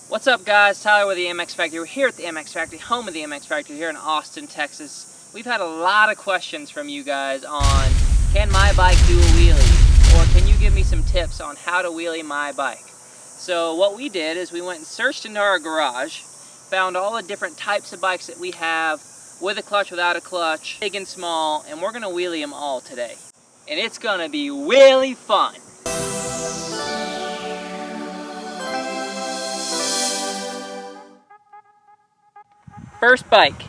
What's up, guys? Tyler with the MX Factory. We're here at the MX Factory, home of the MX Factory here in Austin, Texas. We've had a lot of questions from you guys on, can my bike do a wheelie? Or can you give me some tips on how to wheelie my bike? So what we did is we went and searched into our garage, found all the different types of bikes that we have, with a clutch, without a clutch, big and small, and we're gonna wheelie them all today. And it's gonna be really fun. First bike,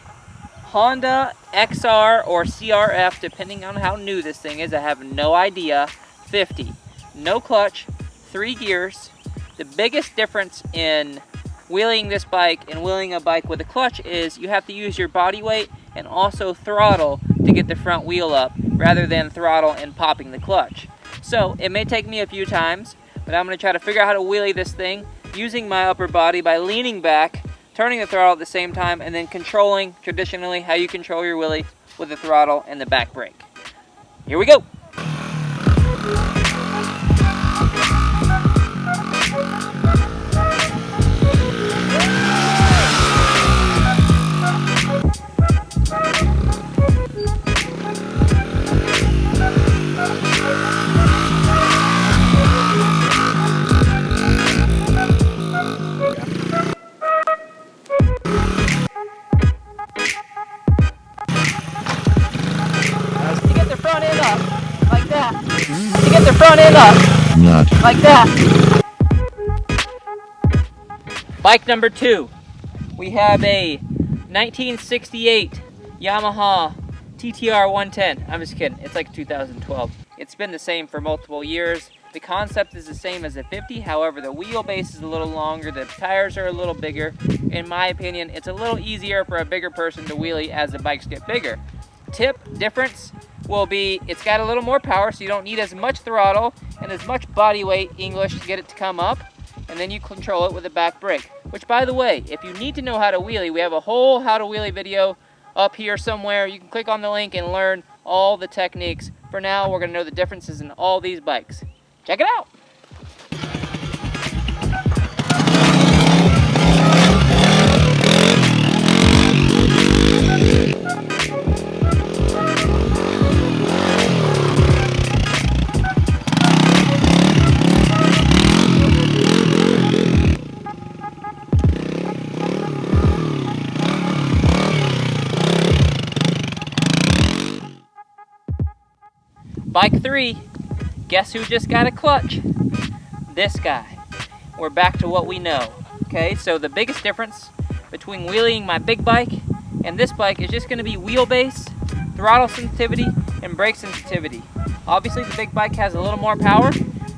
Honda XR or CRF, depending on how new this thing is. I have no idea. 50. No clutch, 3 gears. The biggest difference in wheeling this bike and wheeling a bike with a clutch is you have to use your body weight and also throttle to get the front wheel up rather than throttle and popping the clutch. So it may take me a few times, but I'm going to try to figure out how to wheelie this thing using my upper body by leaning back, turning the throttle at the same time, and then controlling traditionally how you control your wheelie with the throttle and the back brake. Here we go. To get the front end up, like that. Bike number 2. We have a 1968 Yamaha TTR 110. I'm just kidding, it's like 2012. It's been the same for multiple years. The concept is the same as a 50, however the wheelbase is a little longer, the tires are a little bigger. In my opinion, it's a little easier for a bigger person to wheelie as the bikes get bigger. Tip difference will be it's got a little more power, so you don't need as much throttle and as much body weight English to get it to come up, and then you control it with a back brake. Which, by the way, if you need to know how to wheelie, we have a whole how to wheelie video up here somewhere. You can click on the link and learn all the techniques. For now, we're going to know the differences in all these bikes. Check it out! Bike 3, guess who just got a clutch? This guy. We're back to what we know. Okay, so the biggest difference between wheeling my big bike and this bike is just going to be wheelbase, throttle sensitivity, and brake sensitivity. Obviously the big bike has a little more power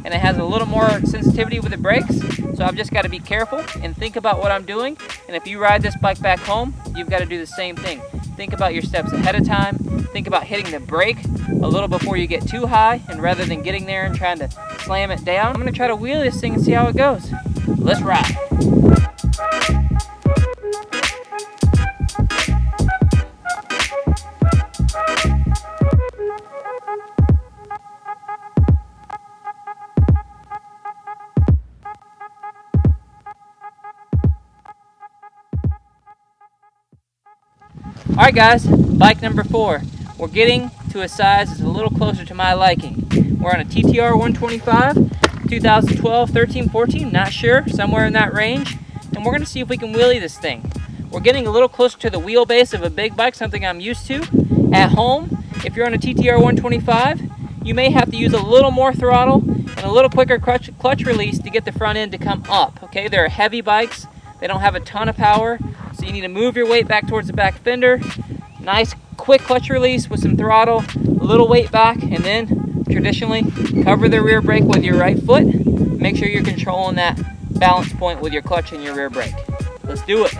and it has a little more sensitivity with the brakes, so I've just got to be careful and think about what I'm doing. And if you ride this bike back home, you've got to do the same thing. Think about your steps ahead of time. Think about hitting the brake a little before you get too high, and rather than getting there and trying to slam it down, I'm going to try to wheel this thing and see how it goes. Let's ride. Alright guys, bike number 4. We're getting to a size that's a little closer to my liking. We're on a TTR 125, 2012, 13, 14, not sure, somewhere in that range. And we're going to see if we can wheelie this thing. We're getting a little closer to the wheelbase of a big bike, something I'm used to. At home, if you're on a TTR 125, you may have to use a little more throttle and a little quicker clutch release to get the front end to come up. Okay, they're heavy bikes, they don't have a ton of power, so you need to move your weight back towards the back fender. Nice quick clutch release with some throttle, a little weight back, and then traditionally cover the rear brake with your right foot. Make sure you're controlling that balance point with your clutch and your rear brake. Let's do it.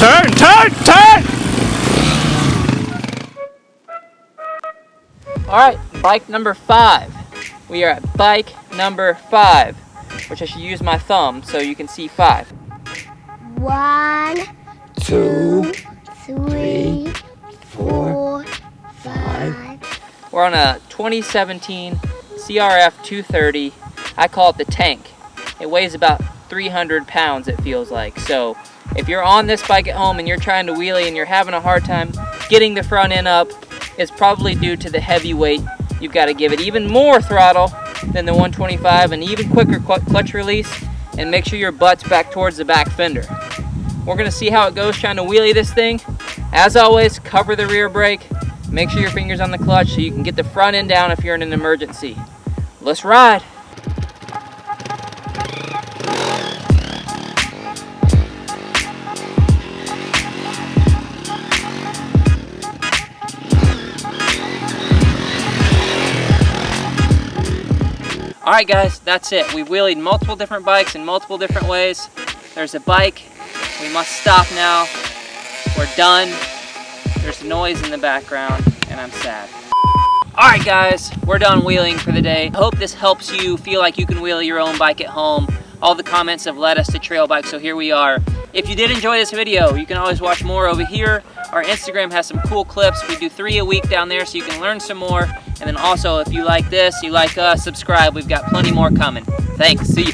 Turn, turn, turn! Alright, bike number 5. We are at bike number 5, which I should use my thumb so you can see 5. 1, 2, 3, 4, We're on a 2017 CRF 230. I call it the tank. It weighs about 300 pounds, it feels like. So if you're on this bike at home and you're trying to wheelie and you're having a hard time getting the front end up, it's probably due to the heavy weight. You've got to give it even more throttle than the 125 and even quicker clutch release, and make sure your butt's back towards the back fender. We're going to see how it goes trying to wheelie this thing. As always, cover the rear brake. Make sure your finger's on the clutch so you can get the front end down if you're in an emergency. Let's ride. Alright guys, that's it. We've wheelied multiple different bikes in multiple different ways. There's a bike. We must stop now. We're done. There's noise in the background and I'm sad. Alright guys, we're done wheeling for the day. I hope this helps you feel like you can wheelie your own bike at home. All the comments have led us to trail bikes, so here we are. If you did enjoy this video, you can always watch more over here. Our Instagram has some cool clips. We do 3 a week down there so you can learn some more. And then also, if you like this, you like us, subscribe. We've got plenty more coming. Thanks. See you.